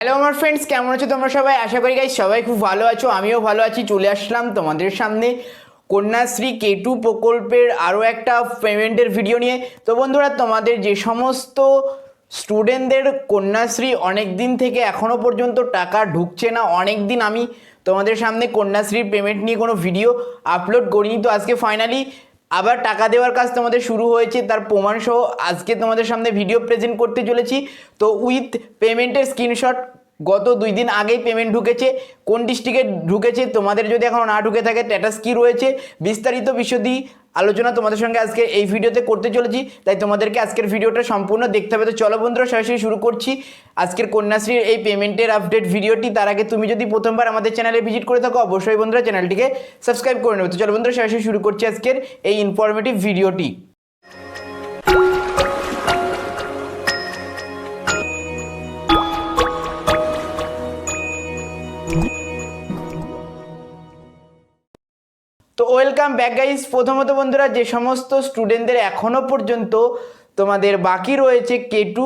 Hello আমার friends, কেমন আছো তোমরা সবাই? আশা করি গাইস সবাই খুব ভালো আছো, আমিও ভালো আছি। চলে আসলাম তোমাদের সামনে কন্যাশ্রী K2 প্রকল্পের আরও একটা পেমেন্টের ভিডিও নিয়ে। তো বন্ধুরা, তোমাদের যে সমস্ত স্টুডেন্টদের কন্যাশ্রী অনেক দিন থেকে এখনও পর্যন্ত টাকা ঢুকছে না, অনেক দিন আমি তোমাদের সামনে কন্যাশ্রীর পেমেন্ট নিয়ে কোনো ভিডিও আপলোড করিনি, তো আজকে ফাইনালি আবার টাকা দেওয়ার কাজ তোমাদের শুরু হয়েছে, তার প্রমাণ সহ আজকে তোমাদের সামনে ভিডিও প্রেজেন্ট করতে চলেছি। তো উইথ পেমেন্টের স্ক্রিনশট, গত 2 দিন আগেই পেমেন্ট ঢুকেছে, কোন ডিস্ট্রিক্টে ঢুকেছে, তোমাদের যদি এখনও না ঢুকে থাকে স্ট্যাটাস কী রয়েছে, বিস্তারিত বিশদী আলোচনা তোমাদের সঙ্গে আজকে এই ভিডিওতে করতে চলেছি। তাই তোমাদেরকে আজকের ভিডিওটা সম্পূর্ণ দেখতে হবে। তো চলো বন্ধুরা, সরাসরি শুরু করছি আজকের কন্যাশ্রীর এই পেমেন্টের আপডেট ভিডিওটি। তার আগে তুমি যদি প্রথমবার আমাদের চ্যানেলে ভিজিট করে থাকো, অবশ্যই বন্ধুরা চ্যানেলটিকে সাবস্ক্রাইব করে নেবে। তো চলো বন্ধুরা, সরাসরি শুরু করছি আজকের এই ইনফরমেটিভ ভিডিওটি। তো ওয়েলকাম ব্যাক গাইস। প্রথমত বন্ধুরা, যে সমস্ত স্টুডেন্টদের এখনও পর্যন্ত তোমাদের বাকি রয়েছে K2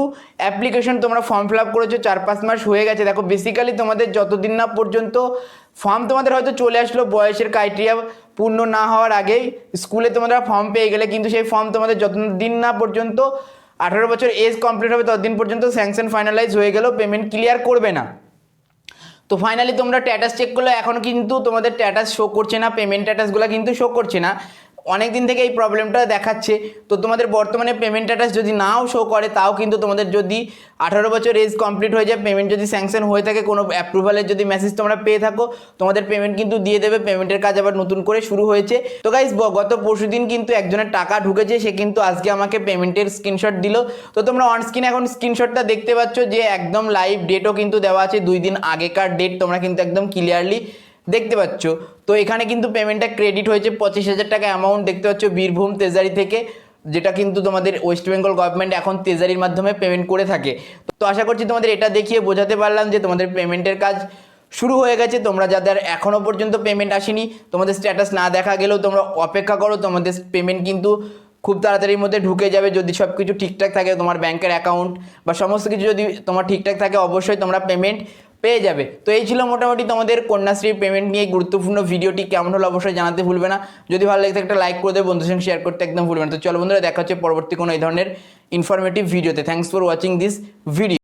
অ্যাপ্লিকেশন, তোমরা ফর্ম ফিল আপ করেছো, 4-5 মাস হয়ে গেছে। দেখো বেসিক্যালি তোমাদের যতদিন না পর্যন্ত ফর্ম তোমাদের হয়তো চলে আসলো বয়সের ক্রাইটেরিয়া পূর্ণ না হওয়ার আগেই, স্কুলে তোমরা ফর্ম পেয়ে গেলে, কিন্তু সেই ফর্ম তোমাদের যতদিন না পর্যন্ত 18 বছর এজ কমপ্লিট হবে ততদিন পর্যন্ত স্যাংশন ফাইনালাইজ হয়ে গেলেও পেমেন্ট ক্লিয়ার করবে না। তো ফাইনালি তোমরা স্ট্যাটাস চেক করলে এখনও কিন্তু তোমাদের স্ট্যাটাস শো করছে না, পেমেন্ট স্ট্যাটাসগুলো কিন্তু শো করছে না। অনেক দিন থেকে এই প্রবলেমটা দেখাচ্ছে। তো তোমাদের বর্তমানে পেমেন্ট স্ট্যাটাস যদি নাও শো করে, তাও কিন্তু তোমাদের যদি 18 বছর এজ কমপ্লিট হয়ে যায়, পেমেন্ট যদি স্যাংশন হয়ে থাকে, কোনো অ্যাপ্রুভালের যদি মেসেজ তোমরা পেয়ে থাকো, তোমাদের পেমেন্ট কিন্তু দিয়ে দেবে। পেমেন্টের কাজ আবার নতুন করে শুরু হয়েছে। তো গাইস, গত পরশুদিন কিন্তু একজনের টাকা ঢুকেছে, সে কিন্তু আজকে আমাকে পেমেন্টের স্ক্রিনশট দিল। তো তোমরা অন স্ক্রিনে এখন স্ক্রিনশটটা দেখতে পাচ্ছ, যে একদম লাইভ ডেটও কিন্তু দেওয়া আছে, 2 দিন আগেকার ডেট তোমরা কিন্তু একদম ক্লিয়ারলি দেখতে পাচ্ছ। তো এখানে কিন্তু পেমেন্টটা ক্রেডিট হয়েছে 25,000 টাকা অ্যামাউন্ট দেখতে পাচ্ছ বীরভূম তেজারি থেকে, যেটা কিন্তু তোমাদের ওয়েস্ট বেঙ্গল গভর্নমেন্ট এখন তেজারির মাধ্যমে পেমেন্ট করে থাকে। তো আশা করছি তোমাদের এটা দেখিয়ে বোঝাতে পারলাম যে তোমাদের পেমেন্টের কাজ শুরু হয়ে গেছে। তোমরা যাদের এখনও পর্যন্ত পেমেন্ট আসেনি, তোমাদের স্ট্যাটাস না দেখা গেলেও তোমরা অপেক্ষা করো, তোমাদের পেমেন্ট কিন্তু খুব তাড়াতাড়ির মধ্যে ঢুকে যাবে। যদি সব কিছু ঠিকঠাক থাকে, তোমার ব্যাংকের অ্যাকাউন্ট বা সমস্ত কিছু যদি তোমার ঠিকঠাক থাকে, অবশ্যই তোমরা পেমেন্ট পেয়ে যাবে। তো এই ছিল মোটামুটি তোমাদের কন্যাশ্রীর পেমেন্ট নিয়ে গুরুত্বপূর্ণ ভিডিওটি। কেমন হলো অবশ্যই জানাতে ভুলবে না। যদি ভালো লাগে একটা লাইক করে দেবে, বন্ধুদের সঙ্গে শেয়ার করতে একদম ভুলবে না। তো চলো বন্ধুরা, দেখা হচ্ছে পরবর্তী কোনো এই ধরনের ইনফরমেটিভ ভিডিওতে। Thanks for watching this video.